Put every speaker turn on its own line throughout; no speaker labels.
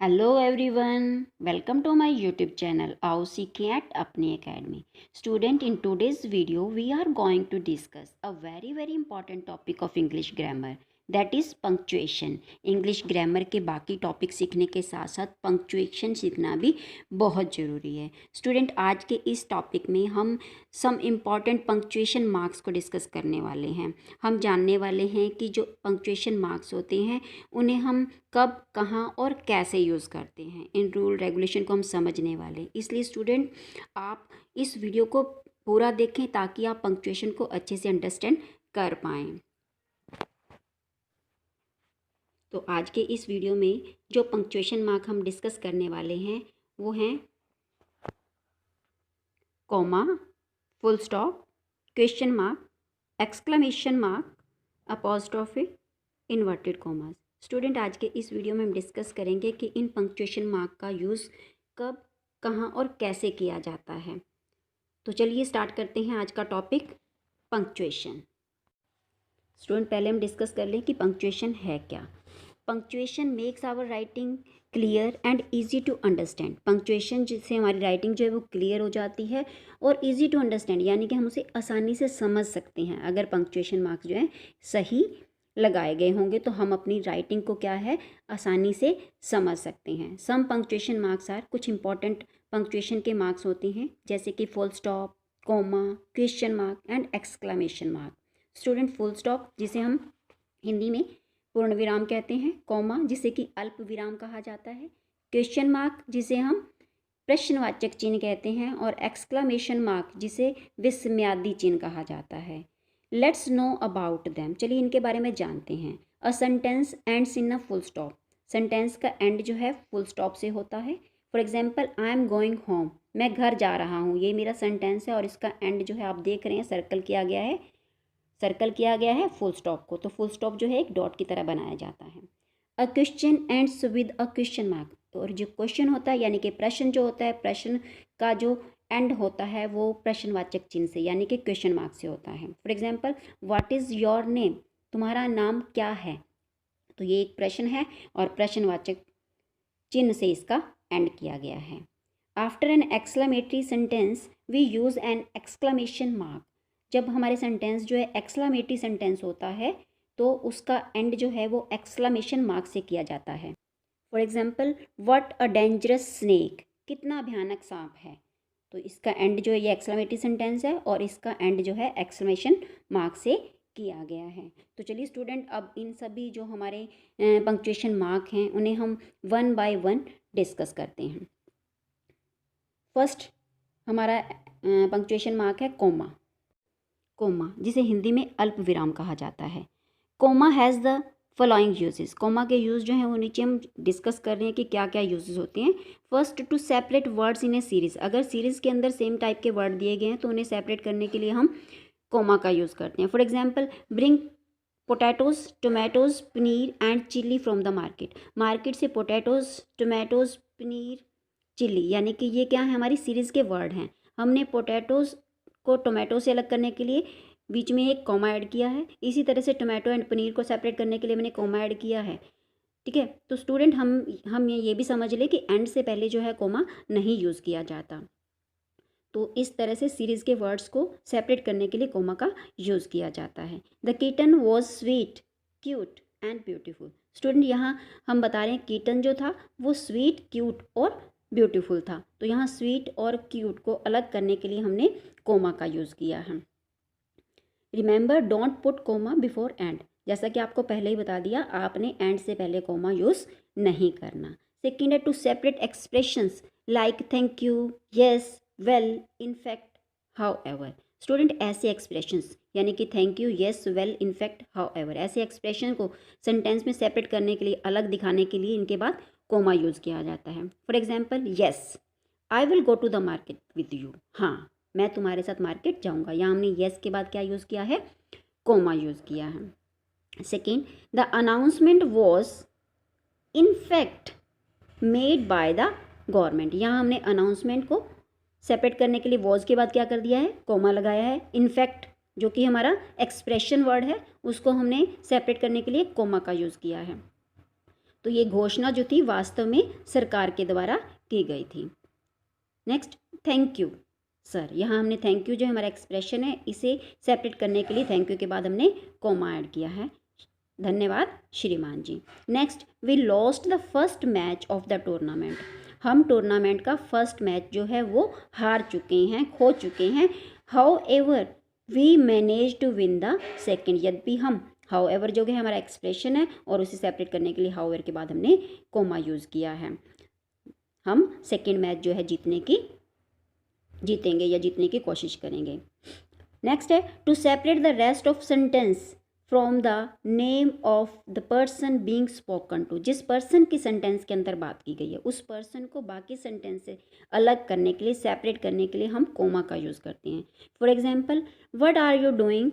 Hello everyone, welcome to my YouTube channel आओ सीखें at अपनी academy. Student, in today's video we are going to discuss a very important topic of English grammar, that is punctuation. English grammar के बाकी topic सीखने के साथ साथ punctuation सीखना भी बहुत ज़रूरी है। स्टूडेंट, आज के इस टॉपिक में हम सम इम्पॉर्टेंट पंक्चुएशन मार्क्स को डिस्कस करने वाले हैं। हम जानने वाले हैं कि जो पंक्चुएशन मार्क्स होते हैं उन्हें हम कब, कहाँ और कैसे यूज़ करते हैं। इन रूल रेगुलेशन को हम समझने वाले हैं। इसलिए स्टूडेंट, आप इस वीडियो को पूरा देखें ताकि आप पंक्चुएशन को अच्छे से अंडरस्टैंड कर पाएँ। तो आज के इस वीडियो में जो पंक्चुएशन मार्क हम डिस्कस करने वाले हैं वो हैं comma, full stop, question mark, exclamation mark, apostrophe, inverted commas. Student, आज के इस वीडियो में हम डिस्कस करेंगे कि इन पंक्चुएशन मार्क का यूज़ कब, कहाँ और कैसे किया जाता है। तो चलिए स्टार्ट करते हैं आज का टॉपिक पंक्चुएशन। स्टूडेंट, पहले हम डिस्कस कर लें कि पंक्चुएशन है क्या। Punctuation makes our writing clear and easy to understand. Punctuation जिससे हमारी राइटिंग जो है वो क्लियर हो जाती है और ईजी टू अंडरस्टैंड, यानी कि हम उसे आसानी से समझ सकते हैं। अगर पंक्चुएशन मार्क्स जो है सही लगाए गए होंगे तो हम अपनी राइटिंग को क्या है आसानी से समझ सकते हैं। सम पंक्चुएशन मार्क्स आर, कुछ इंपॉर्टेंट पंक्चुएशन के मार्क्स होते हैं जैसे कि full stop, comma, question mark and exclamation mark. Student, full stop जिसे हम हिंदी में पूर्ण विराम कहते हैं, कॉमा जिसे कि अल्प विराम कहा जाता है, क्वेश्चन मार्क जिसे हम प्रश्नवाचक चिन्ह कहते हैं और एक्सक्लेमेशन मार्क जिसे विस्मयादि चिन्ह कहा जाता है। Let's know about them. चलिए इनके बारे में जानते हैं। A sentence ends in a full stop. Sentence का एंड जो है फुल स्टॉप से होता है। For example, I am going home, मैं घर जा रहा हूँ, ये मेरा सेंटेंस है और इसका एंड जो है आप देख रहे हैं सर्कल किया गया है फुल स्टॉप को। तो फुल स्टॉप जो है एक डॉट की तरह बनाया जाता है। A question ends with a question mark. और जो क्वेश्चन होता है यानी कि प्रश्न जो होता है, प्रश्न का जो एंड होता है वो प्रश्नवाचक चिन्ह से यानी कि क्वेश्चन मार्क से होता है। For example, what is your name, तुम्हारा नाम क्या है। तो ये एक प्रश्न है और प्रश्नवाचक चिन्ह से इसका एंड किया गया है। After an exclamatory sentence we use an exclamation mark. जब हमारे सेंटेंस जो है एक्सक्लेमेटरी सेंटेंस होता है तो उसका एंड जो है वो एक्सक्लेमेशन मार्क से किया जाता है। For example, what a dangerous snake, कितना भयानक सांप है। तो इसका एंड जो है ये एक्सक्लेमेटरी सेंटेंस है और इसका एंड जो है एक्सक्लेमेशन मार्क से किया गया है। तो चलिए स्टूडेंट, अब इन सभी जो हमारे पंक्चुएशन मार्क हैं उन्हें हम वन बाय वन डिस्कस करते हैं। फर्स्ट हमारा पंक्चुएशन मार्क है कोमा। कोमा जिसे हिंदी में अल्प विराम कहा जाता है। Comma has the following uses. Comma के यूज़ जो हैं वो नीचे हम डिस्कस कर रहे हैं कि क्या क्या यूजेस होते हैं। First, to separate words in a series. अगर सीरीज़ के अंदर सेम टाइप के वर्ड दिए गए हैं तो उन्हें सेपरेट करने के लिए हम कोमा का यूज़ करते हैं। For example, bring potatoes, tomatoes, paneer and chilli from the market. Market से पोटैटोज़, टोमेटोज़, पनीर, चिल्ली, यानी कि ये क्या है हमारी सीरीज़ के वर्ड हैं। हमने पोटैटोज़ को टोमेटो से अलग करने के लिए बीच में एक कॉमा ऐड किया है। इसी तरह से टोमेटो एंड पनीर को सेपरेट करने के लिए मैंने कॉमा ऐड किया है। ठीक है, तो स्टूडेंट हम ये भी समझ लें कि एंड से पहले जो है कॉमा नहीं यूज़ किया जाता। तो इस तरह से सीरीज़ के वर्ड्स को सेपरेट करने के लिए कॉमा का यूज़ किया जाता है। The kitten was sweet, cute and beautiful. Student, यहाँ हम बता रहे हैं किटन जो था वो स्वीट, क्यूट और ब्यूटीफुल था। तो यहाँ स्वीट और क्यूट को अलग करने के लिए हमने कोमा का यूज़ किया है। Remember, don't put comma before and. जैसा कि आपको पहले ही बता दिया, आपने एंड से पहले कोमा यूज़ नहीं करना। सेकेंड है to separate expressions like thank you, yes, well, in fact, however. Student, ऐसे एक्सप्रेशंस यानी कि thank you, yes, well, in fact, however, ऐसे एक्सप्रेशन को सेंटेंस में सेपरेट करने के लिए, अलग दिखाने के लिए इनके बाद कोमा यूज़ किया जाता है। For example, yes, I will go to the market with you. हाँ, मैं तुम्हारे साथ मार्केट जाऊँगा। यहाँ हमने येस के बाद क्या यूज़ किया है, कोमा यूज़ किया है। Second, the announcement was in fact made by the government. यहाँ हमने अनाउंसमेंट को सेपरेट करने के लिए वॉज के बाद क्या कर दिया है, कोमा लगाया है। इनफैक्ट जो कि हमारा एक्सप्रेशन वर्ड है उसको हमने सेपरेट करने के लिए कोमा का यूज़ किया है। तो ये घोषणा जो थी वास्तव में सरकार के द्वारा की गई थी। Next, thank you sir. यहाँ हमने थैंक यू जो हमारा एक्सप्रेशन है इसे सेपरेट करने के लिए थैंक यू के बाद हमने कॉमा ऐड किया है, धन्यवाद श्रीमान जी। Next, we lost the first match of the tournament. हम टूर्नामेंट का फर्स्ट मैच जो है वो हार चुके हैं, खो चुके हैं। However we manage to win the second. यद्यपि हम, हाउ एवर जो है हमारा एक्सप्रेशन है और उसे सेपरेट करने के लिए हाउ एवर के बाद हमने कोमा यूज़ किया है। हम सेकेंड मैच जो है जीतेंगे या जीतने की कोशिश करेंगे। नेक्स्ट है, to separate the rest of sentence from the name of the person being spoken to. जिस पर्सन की सेंटेंस के अंदर बात की गई है उस पर्सन को बाकी सेंटेंस से अलग करने के लिए, सेपरेट करने के लिए हम कोमा का यूज़ करते हैं। For example, what are you doing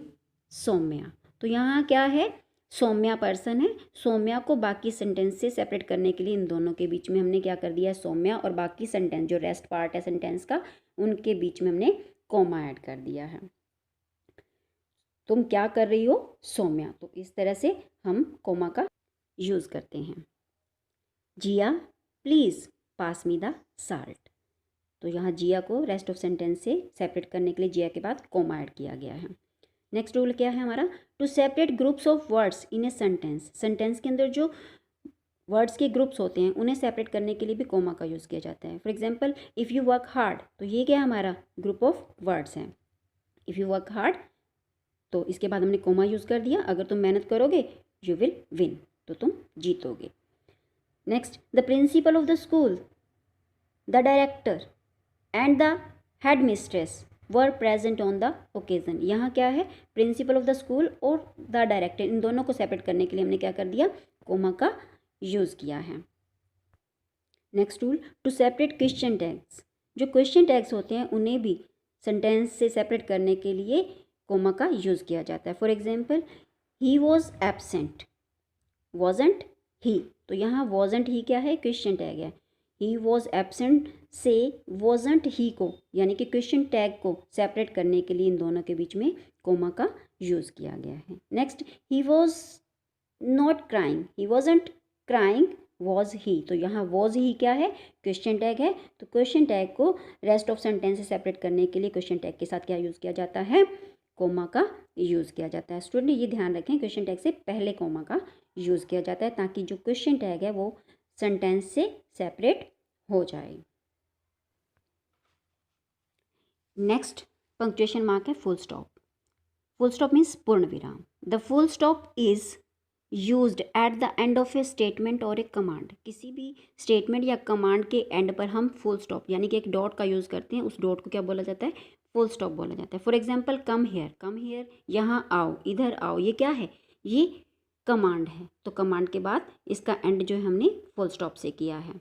Saumya. तो यहाँ क्या है, सौम्या पर्सन है, सौम्या को बाकी सेंटेंस से सेपरेट करने के लिए इन दोनों के बीच में हमने क्या कर दिया है, सौम्या और बाकी सेंटेंस जो रेस्ट पार्ट है सेंटेंस का उनके बीच में हमने कोमा ऐड कर दिया है। तुम क्या कर रही हो सौम्या। तो इस तरह से हम कोमा का यूज़ करते हैं। Jiya please pass me the salt. तो यहाँ जिया को रेस्ट ऑफ सेंटेंस से सेपरेट करने के लिए जिया के बाद कोमा ऐड किया गया है। नेक्स्ट रूल क्या है हमारा, to separate groups of words in a sentence. Sentence के अंदर जो वर्ड्स के ग्रुप्स होते हैं उन्हें सेपरेट करने के लिए भी कोमा का यूज़ किया जाता है। For example, if you work hard, तो ये क्या हमारा ग्रुप ऑफ वर्ड्स हैं। इफ़ यू वर्क हार्ड, तो इसके बाद हमने कोमा यूज़ कर दिया। अगर तुम मेहनत करोगे यू विल विन, तो तुम जीतोगे। Next, the principal of the school, the director and the headmistress were present on the occasion. यहाँ क्या है, प्रिंसिपल ऑफ द स्कूल और द डायरेक्टर, इन दोनों को सेपरेट करने के लिए हमने क्या कर दिया, कोमा का यूज़ किया है। Next rule, to separate question tags. जो क्वेश्चन टैग्स होते हैं उन्हें भी सेंटेंस से सेपरेट करने के लिए कोमा का यूज़ किया जाता है। For example, he was absent, wasn't he. तो यहाँ वॉजेंट ही क्या है, क्वेश्चन टैग है। ही वॉज एबसेंट से वॉजेंट ही को, यानी कि क्वेश्चन टैग को सेपरेट करने के लिए इन दोनों के बीच में कोमा का यूज़ किया गया है। Next, he was not crying, he wasn't crying was he. तो यहाँ वॉज ही क्या है, क्वेश्चन टैग है। तो क्वेश्चन टैग को रेस्ट ऑफ सेंटेंस से सेपरेट करने के लिए क्वेश्चन टैग के साथ क्या यूज़ किया जाता है, कोमा का यूज़ किया जाता है। स्टूडेंट ये ध्यान रखें, क्वेश्चन टैग से पहले कोमा का यूज़ किया जाता है ताकि जो क्वेश्चन टैग है वो सेंटेंस से सेपरेट हो जाए। नेक्स्ट पंक्चुएशन मार्क है full stop. Full stop means पूर्ण विराम। The full stop is used at the end of A statement और ए कमांड। किसी भी स्टेटमेंट या कमांड के एंड पर हम फुल स्टॉप यानी कि एक डॉट का यूज़ करते हैं, उस डॉट को क्या बोला जाता है, फुल स्टॉप बोला जाता है। For example, come here, come here, यहाँ आओ, इधर आओ, ये क्या है, ये कमांड है। तो कमांड के बाद इसका एंड जो है हमने फुल स्टॉप से किया है।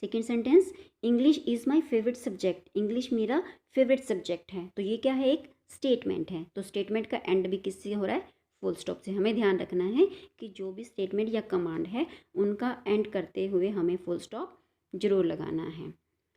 Second sentence, English is my favourite subject. English मेरा फेवरेट सब्जेक्ट है। तो ये क्या है, एक स्टेटमेंट है। तो स्टेटमेंट का एंड भी किससे हो रहा है, फुल स्टॉप से। हमें ध्यान रखना है कि जो भी स्टेटमेंट या कमांड है उनका एंड करते हुए हमें फुल स्टॉप जरूर लगाना है।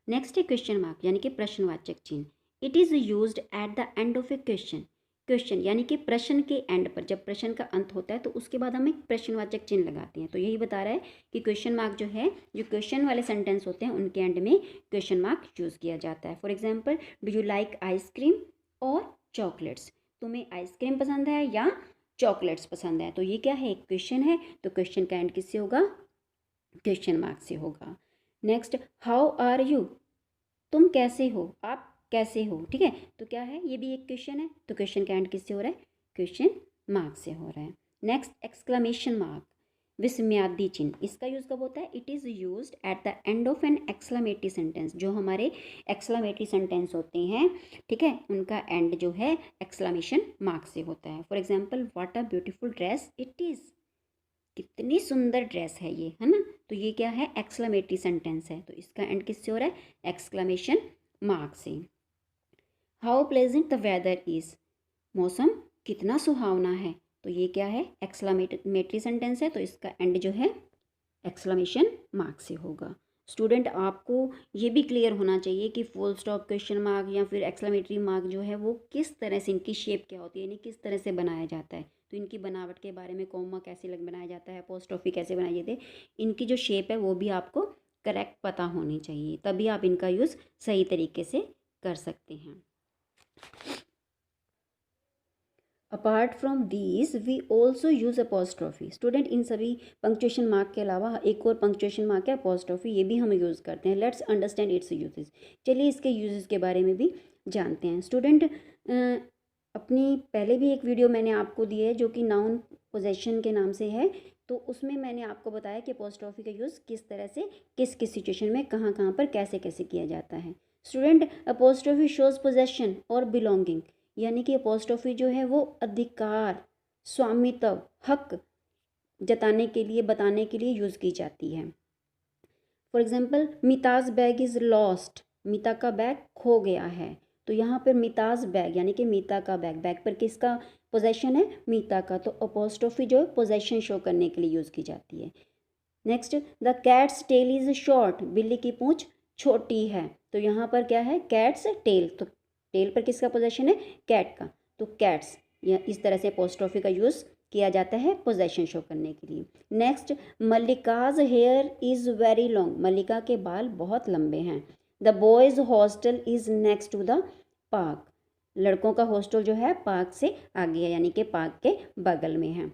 नेक्स्ट है क्वेश्चन मार्क यानी कि प्रश्नवाचक चिन्ह। It is used at the end of A question. Question यानी कि प्रश्न के एंड पर, जब प्रश्न का अंत होता है तो उसके बाद हम एक प्रश्नवाचक चिन्ह लगाते हैं। तो यही बता रहा है कि क्वेश्चन मार्क जो है, जो क्वेश्चन वाले सेंटेंस होते हैं उनके एंड में क्वेश्चन मार्क यूज़ किया जाता है। For example, do you like ice cream और चॉकलेट्स। तुम्हें आइसक्रीम पसंद है या चॉकलेट्स पसंद है। तो ये क्या है, एक क्वेश्चन है। तो क्वेश्चन का एंड किससे होगा, क्वेश्चन मार्क से होगा। नेक्स्ट, हाउ आर यू, तुम कैसे हो, आप कैसे हो, ठीक है। तो क्या है, ये भी एक क्वेश्चन है। तो क्वेश्चन का एंड किससे हो रहा है, क्वेश्चन मार्क से हो रहा है। नेक्स्ट, एक्सक्लेमेशन मार्क, विस्मयादि चिन्ह। इसका यूज़ कब होता है, it is used at the end of an exclamatory sentence. जो हमारे एक्सक्लेमेटरी सेंटेंस होते हैं, ठीक है, उनका एंड जो है एक्सक्लेमेशन मार्क से होता है। For example, what a beautiful dress it is, कितनी सुंदर ड्रेस है ये, है ना। तो ये क्या है, एक्सक्लेमेटरी सेंटेंस है। तो इसका एंड किससे हो रहा है, एक्सक्लेमेशन मार्क से। How pleasant the weather is, मौसम कितना सुहावना है। तो ये क्या है, एक्सक्लेमेटरी सेंटेंस है। तो इसका एंड जो है एक्सक्लेमेशन मार्क से होगा। स्टूडेंट आपको ये भी क्लियर होना चाहिए कि फुल स्टॉप, क्वेश्चन मार्क या फिर एक्सक्लेमेटरी मार्क जो है वो किस तरह से, इनकी शेप क्या होती है, यानी किस तरह से बनाया जाता है। तो इनकी बनावट के बारे में, कॉमा कैसे बनाया जाता है, अपोस्ट्रोफी कैसे बनाई जाती है, इनकी जो शेप है वो भी आपको करेक्ट पता होनी चाहिए, तभी आप इनका यूज़ सही तरीके से कर सकते हैं। Apart from these we also use apostrophe. Student, इन सभी पंक्चुएशन मार्क के अलावा एक और पंक्चुएशन मार्क है अपोस्ट्रॉफी, ये भी हम यूज़ करते हैं। Let's understand it's uses. चलिए इसके यूजेस के बारे में भी जानते हैं। स्टूडेंट, अपनी पहले भी एक वीडियो मैंने आपको दी है जो कि नाउन पोजेशन के नाम से है, तो उसमें मैंने आपको बताया कि अपोस्ट्रॉफी का यूज़ किस तरह से किस किस सिचुएशन में कहाँ कहाँ पर कैसे कैसे किया जाता है। स्टूडेंट, अपोस्ट्रॉफी शोज पोजेशन और बिलोंगिंग, यानी कि अपोस्ट्रोफी जो है वो अधिकार, स्वामित्व, हक जताने के लिए, बताने के लिए यूज़ की जाती है। For example, Mita's bag is lost, Mita का बैग खो गया है, तो यहाँ पर मिताज बैग यानी कि मीता का बैग, बैग पर किसका पोजेशन है, मीता का, तो अपोस्ट्रोफी जो है पोजेशन शो करने के लिए यूज़ की जाती है। Next, the cat's tail is short, बिल्ली की पूँछ छोटी है, तो यहाँ पर क्या है, कैट्स टेल, तो टेल पर किसका पोजेशन है, कैट का, तो कैट्स, या इस तरह से अपोस्ट्रोफी का यूज़ किया जाता है पोजेशन शो करने के लिए। Next, Mallika's hair is very long, Mallika के बाल बहुत लंबे हैं। The boys hostel is next to the park, लड़कों का हॉस्टल जो है पार्क से आगे है, यानी कि पार्क के बगल में है।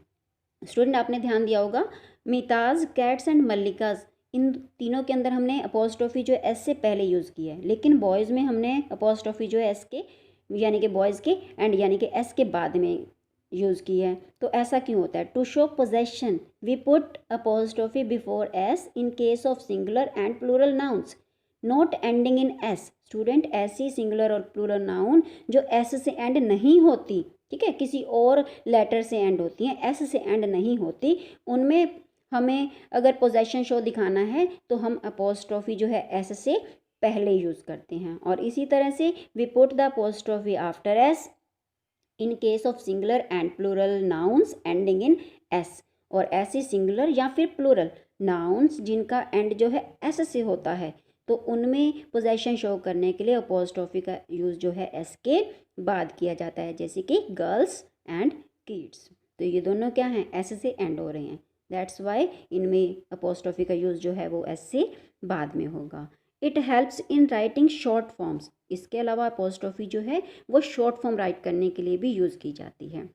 स्टूडेंट, आपने ध्यान दिया होगा, मिताज, कैट्स एंड मल्लिकाज, इन तीनों के अंदर हमने अपोस्ट्रोफी जो एस से पहले यूज़ की है, लेकिन बॉयज़ में हमने अपोस्ट्रोफी जो है एस के यानी कि बॉयज़ के एंड यानी कि एस के बाद में यूज़ की है। तो ऐसा क्यों होता है? To show possession we put apostrophe before s in case of singular and plural nouns not ending in s. Student, ऐसी सिंगुलर और प्लूरल नाउन जो एस से एंड नहीं होती, ठीक है, किसी और लेटर से एंड होती हैं, एस से एंड नहीं होती, उनमें हमें अगर पोजेशन शो दिखाना है तो हम अपोस्ट्रोफी जो है एस से पहले यूज़ करते हैं। और इसी तरह से we put the apostrophe after s in case of singular and plural nouns ending in s. और ऐसी सिंगुलर या फिर प्लूरल नाउन्स जिनका एंड जो है एस से होता है, तो उनमें पोजेशन शो करने के लिए अपोस्ट्रोफी का यूज़ जो है एस के बाद किया जाता है, जैसे कि गर्ल्स एंड किड्स, तो ये दोनों क्या हैं, एस से एंड हो रहे हैं, दैट्स वाई इनमें अपोस्ट्रोफी का यूज़ जो है वो एस से बाद में होगा। It helps in writing short forms, इसके अलावा अपोस्ट्रोफी जो है वो शॉर्ट फॉर्म राइट करने के लिए भी यूज़ की जाती है,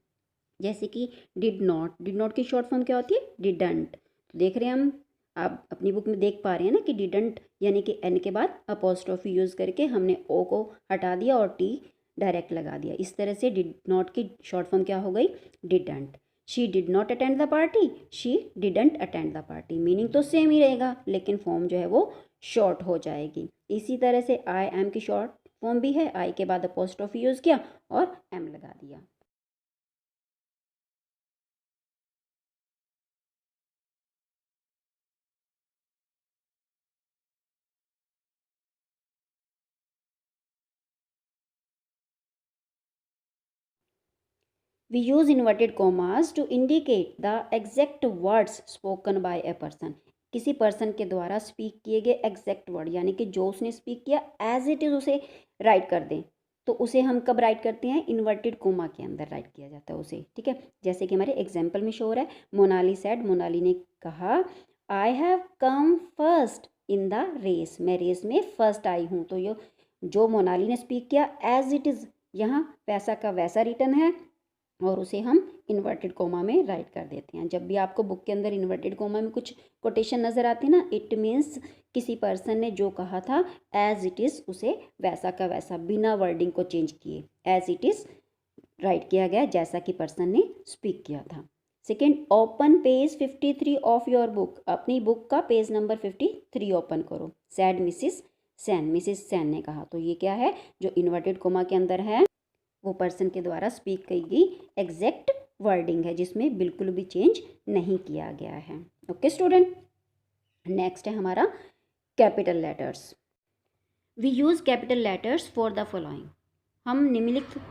जैसे कि डिड नॉट की शॉर्ट फॉर्म क्या होती है, डिडंट। तो देख रहे हैं हम, आप अपनी बुक में देख पा रहे हैं ना कि डिडंट यानी कि एन के बाद अपोस्ट्रोफी यूज़ करके हमने ओ को हटा दिया और टी डायरेक्ट लगा दिया, इस तरह से डिड नॉट की शॉर्ट फॉर्म क्या हो गई, didn't. She did not attend the party, she didn't attend the party, meaning तो सेम ही रहेगा लेकिन फॉर्म जो है वो शॉर्ट हो जाएगी। इसी तरह से आई एम की शॉर्ट फॉर्म भी है, आई के बाद अपोस्ट्रोफी यूज़ किया और एम लगा दिया। We use inverted commas to indicate the exact words spoken by a person. किसी पर्सन के द्वारा स्पीक किए गए एग्जैक्ट वर्ड, यानी कि जो उसने स्पीक किया एज इट इज़ उसे राइट कर दें, तो उसे हम कब राइट करते हैं, इन्वर्टेड कोमा के अंदर राइट किया जाता है उसे, ठीक है। जैसे कि हमारे एग्जाम्पल में शो हो रहा है, मोनाली सेड, मोनाली ने कहा, I have come first in the race, मैं रेस में फर्स्ट आई हूँ। तो ये जो मोनाली ने स्पीक किया एज इट इज़, यहाँ वैसा का वैसा रिटर्न है और उसे हम इन्वर्टेड कोमा में राइट कर देते हैं। जब भी आपको बुक के अंदर इन्वर्टेड कोमा में कुछ कोटेशन नज़र आती है ना, इट मीन्स किसी पर्सन ने जो कहा था एज इट इज़ उसे वैसा का वैसा बिना वर्डिंग को चेंज किए एज इट इज़ राइट किया गया जैसा कि पर्सन ने स्पीक किया था। Second, open page 53 of your book, अपनी बुक का पेज नंबर 53 ओपन करो। Said Mrs Sen, Mrs Sen ने कहा, तो ये क्या है, जो इन्वर्टेड कोमा के अंदर है वो पर्सन के द्वारा स्पीक की गई एग्जैक्ट वर्डिंग है जिसमें बिल्कुल भी चेंज नहीं किया गया है। ओके स्टूडेंट, नेक्स्ट है हमारा capital letters. We use capital letters for the following, हम निम्नलिखित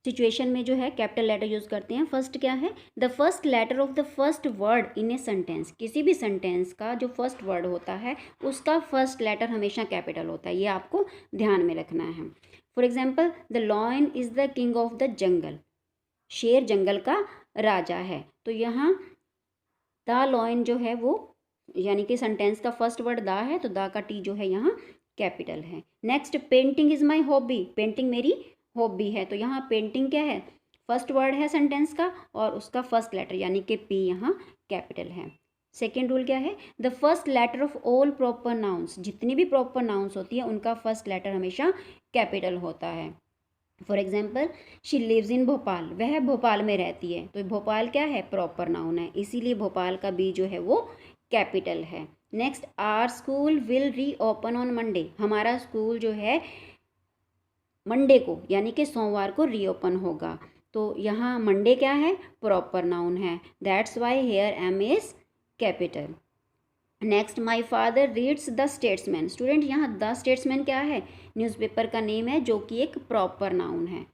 सिचुएशन में जो है कैपिटल लेटर यूज़ करते हैं। फर्स्ट क्या है, the first letter of the first word in a sentence, किसी भी सेंटेंस का जो फर्स्ट वर्ड होता है उसका फर्स्ट लेटर हमेशा कैपिटल होता है, ये आपको ध्यान में रखना है। For example, the lion is the king of the jungle, शेर जंगल का राजा है। तो यहाँ द लॉयन जो है वो यानी कि सेंटेंस का फर्स्ट वर्ड द है, तो द का टी जो है यहाँ कैपिटल है। Next, painting is my hobby, painting मेरी हॉबी है। तो यहाँ पेंटिंग क्या है, फर्स्ट वर्ड है सेंटेंस का और उसका फर्स्ट लेटर यानी कि पी यहाँ कैपिटल है। सेकेंड रूल क्या है, the first letter of all proper nouns, जितनी भी प्रॉपर नाउन्स होती है उनका फर्स्ट लेटर हमेशा कैपिटल होता है। For example, she lives in Bhopal, वह भोपाल में रहती है, तो भोपाल क्या है, प्रॉपर नाउन है, इसीलिए भोपाल का बी जो है वो कैपिटल है। नेक्स्ट, आवर स्कूल विल री ओपन ऑन मंडे, हमारा स्कूल जो है मंडे को यानी कि सोमवार को रीओपन होगा। तो यहाँ मंडे क्या है, प्रॉपर नाउन है, that's why here M is capital. Next, my father reads the Statesman, student यहाँ द स्टेट्समैन क्या है, न्यूज़पेपर का नेम है जो कि एक प्रॉपर नाउन है।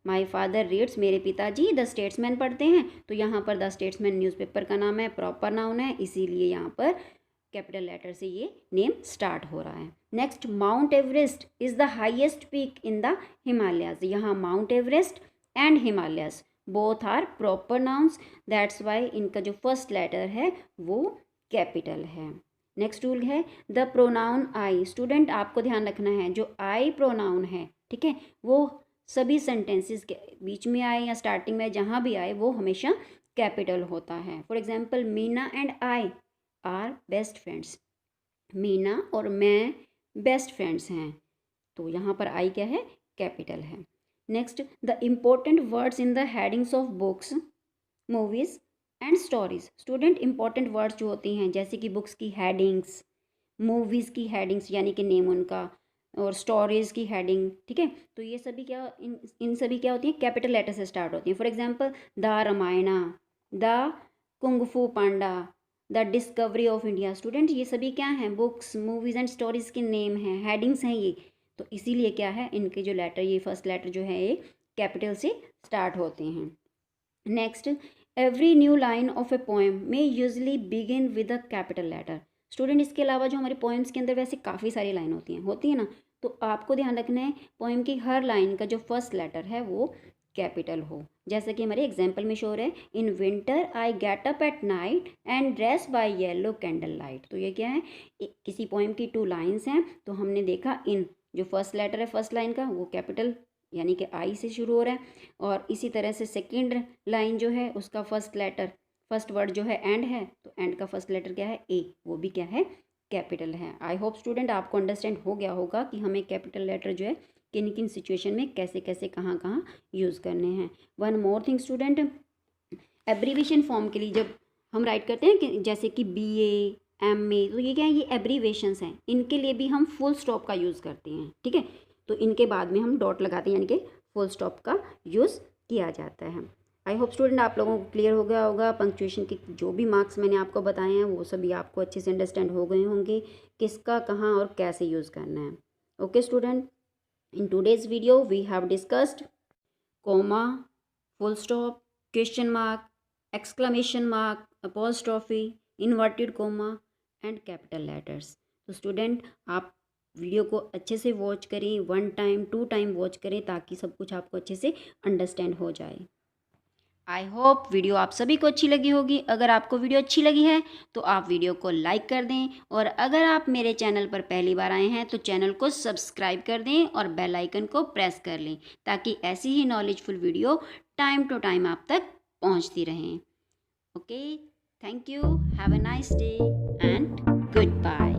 माई फादर रीड्स, मेरे पिताजी द स्टेट्समैन पढ़ते हैं, तो यहाँ पर द स्टेट्समैन न्यूज़पेपर का नाम है, प्रॉपर नाउन है, इसीलिए यहाँ पर कैपिटल लेटर से ये नेम स्टार्ट हो रहा है। Next, Mount Everest is the highest peak in the Himalayas, यहाँ Mount Everest and Himalayas both are proper nouns, that's why इनका जो फर्स्ट लेटर है वो कैपिटल है। नेक्स्ट रूल है द प्रोनाउन आई, स्टूडेंट आपको ध्यान रखना है जो आई प्रोनाउन है, ठीक है, वो सभी सेंटेंसेस के बीच में आए या स्टार्टिंग में जहाँ भी आए वो हमेशा कैपिटल होता है। For example, Meena and I R best friends, Meena और मैं बेस्ट फ्रेंड्स हैं, तो यहाँ पर आई क्या है, कैपिटल है। Next, the important words in the headings of books, movies and stories, student important words जो होती हैं जैसे कि बुक्स की हेडिंग्स, मूवीज़ की हेडिंग्स यानी कि नेम उनका, और स्टोरीज़ की हेडिंग, ठीक है, तो ये सभी क्या इन सभी क्या होती हैं, कैपिटल लेटर से स्टार्ट होती हैं। For example, the Ramayana, the Kung Fu Panda, the Discovery of India, student ये सभी क्या हैं, बुक्स, मूवीज़ एंड स्टोरीज़ के नेम हैं, हेडिंग्स हैं ये, तो इसीलिए क्या है, इनके जो लेटर, ये फर्स्ट लेटर जो है ये कैपिटल से स्टार्ट होते हैं। Next, every new line of a poem में usually begin with a capital letter, student इसके अलावा जो हमारे पोएम्स के अंदर वैसे काफ़ी सारी लाइन होती है ना, तो आपको ध्यान रखना है पोएम की हर लाइन का जो फर्स्ट लेटर है वो कैपिटल हो, जैसा कि हमारे एग्जाम्पल में शो है, in winter I get up at night and dress by yellow candle light, तो ये क्या है, किसी पोएम की 2 लाइन्स हैं, तो हमने देखा इन जो फर्स्ट लेटर है फर्स्ट लाइन का वो कैपिटल यानी कि आई से शुरू हो रहा है, और इसी तरह से सेकेंड लाइन जो है उसका फर्स्ट लेटर, फर्स्ट वर्ड जो है एंड है, तो एंड का फर्स्ट लेटर क्या है, ए, वो भी क्या है, कैपिटल है। आई होप स्टूडेंट आपको अंडरस्टैंड हो गया होगा कि हमें कैपिटल लेटर जो है किन किन सिचुएशन में कैसे कैसे कहाँ कहाँ यूज़ करने हैं। One more thing student, abbreviation form के लिए जब हम राइट करते हैं कि जैसे कि BA, MA, तो ये क्या है, ये एब्रीवेशंस हैं, इनके लिए भी हम फुल स्टॉप का यूज़ करते हैं, ठीक है, तो इनके बाद में हम डॉट लगाते हैं यानी कि फुल स्टॉप का यूज़ किया जाता है। आई होप स्टूडेंट आप लोगों को क्लियर हो गया होगा, पंक्चुएशन के जो भी मार्क्स मैंने आपको बताए हैं वो सभी आपको अच्छे से अंडरस्टैंड हो गए होंगे, किसका कहाँ और कैसे यूज़ करना है। Okay student, in today's video we have discussed comma, full stop, question mark, exclamation mark, apostrophe, inverted comma and capital letters. तो स्टूडेंट आप वीडियो को अच्छे से वॉच करें, 1 टाइम 2 टाइम वॉच करें ताकि सब कुछ आपको अच्छे से अंडरस्टैंड हो जाए। आई होप वीडियो आप सभी को अच्छी लगी होगी। अगर आपको वीडियो अच्छी लगी है तो आप वीडियो को लाइक कर दें, और अगर आप मेरे चैनल पर पहली बार आए हैं तो चैनल को सब्सक्राइब कर दें और बेल आइकन को प्रेस कर लें ताकि ऐसी ही knowledgeful video time to time आप तक पहुंचती रहें। Okay, thank you, have a nice day and good bye.